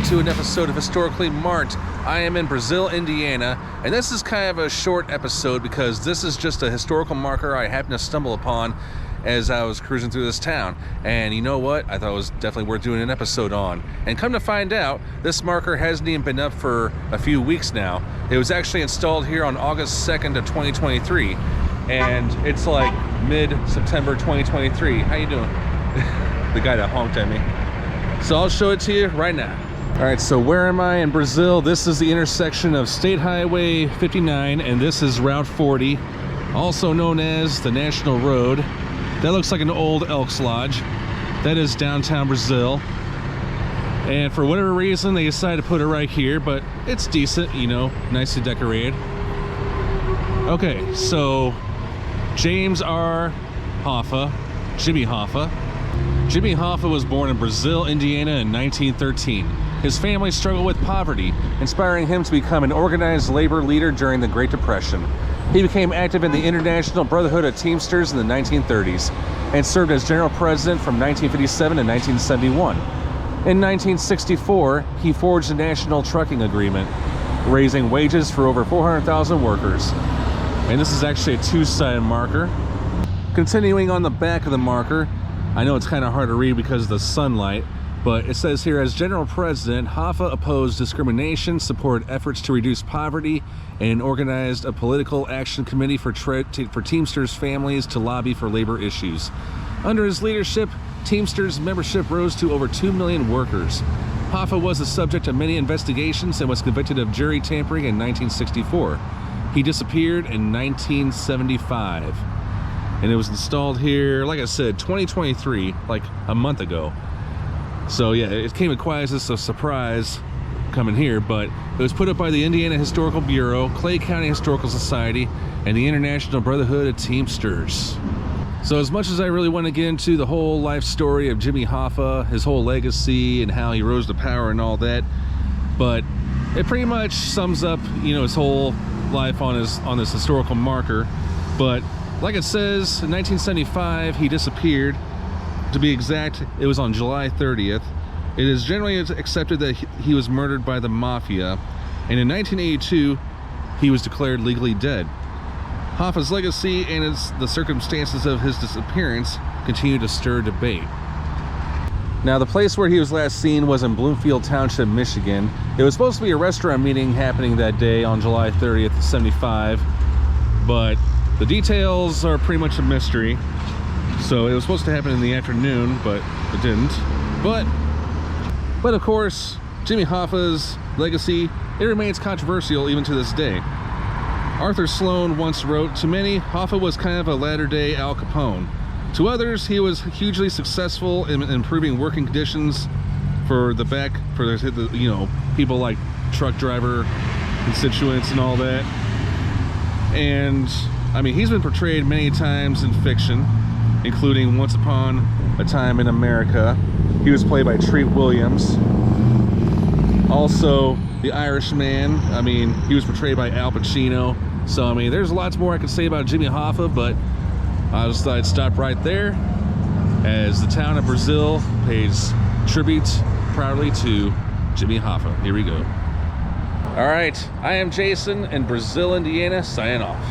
to an episode of Historically Marked. I am in Brazil, Indiana, and this is kind of a short episode because this is just a historical marker I happened to stumble upon as I was cruising through this town. And you know what? I thought it was definitely worth doing an episode on. And come to find out, this marker hasn't even been up for a few weeks now. It was actually installed here on August 2nd of 2023, and it's like mid-September 2023. How you doing? The guy that honked at me. So I'll show it to you right now. All right, so where am I in Brazil? This is the intersection of State Highway 59, and this is Route 40, also known as the National Road. That looks like an old Elks Lodge. That is downtown Brazil. And for whatever reason, they decided to put it right here, but it's decent, you know, nicely decorated. Okay, so James R. Hoffa, Jimmy Hoffa. Jimmy Hoffa was born in Brazil, Indiana in 1913. His family struggled with poverty, inspiring him to become an organized labor leader during the Great Depression. He became active in the International Brotherhood of Teamsters in the 1930s and served as general president from 1957 to 1971. In 1964, he forged a national trucking agreement, raising wages for over 400,000 workers. And this is actually a two-sided marker. Continuing on the back of the marker, I know it's kind of hard to read because of the sunlight, but it says here, as general president, Hoffa opposed discrimination, supported efforts to reduce poverty, and organized a political action committee for Teamsters families to lobby for labor issues. Under his leadership, Teamsters membership rose to over 2 million workers. Hoffa was the subject of many investigations and was convicted of jury tampering in 1964. He disappeared in 1975. And it was installed here, like I said, 2023, like a month ago. So yeah, it came quite as a surprise coming here, but it was put up by the Indiana Historical Bureau, Clay County Historical Society, and the International Brotherhood of Teamsters. So as much as I really want to get into the whole life story of Jimmy Hoffa, his whole legacy and how he rose to power and all that, but it pretty much sums up, you know, his whole life on this historical marker. But like it says, in 1975, he disappeared. To be exact, it was on July 30th. It is generally accepted that he was murdered by the mafia, and in 1982, he was declared legally dead. Hoffa's legacy and the circumstances of his disappearance continue to stir debate. Now, the place where he was last seen was in Bloomfield Township, Michigan. It was supposed to be a restaurant meeting happening that day on July 30th, 75, but the details are pretty much a mystery. So it was supposed to happen in the afternoon, but it didn't. But of course, Jimmy Hoffa's legacy, it remains controversial even to this day. Arthur Sloan once wrote, "To many, Hoffa was kind of a latter-day Al Capone. To others, he was hugely successful in improving working conditions for the you know, people like truck driver constituents and all that." And I mean, he's been portrayed many times in fiction, including Once Upon a Time in America. He was played by Treat Williams. Also, The Irishman. I mean, he was portrayed by Al Pacino. So, I mean, there's lots more I could say about Jimmy Hoffa, but I just thought I'd stop right there as the town of Brazil pays tribute proudly to Jimmy Hoffa. Here we go. All right, I am Jason in Brazil, Indiana, signing off.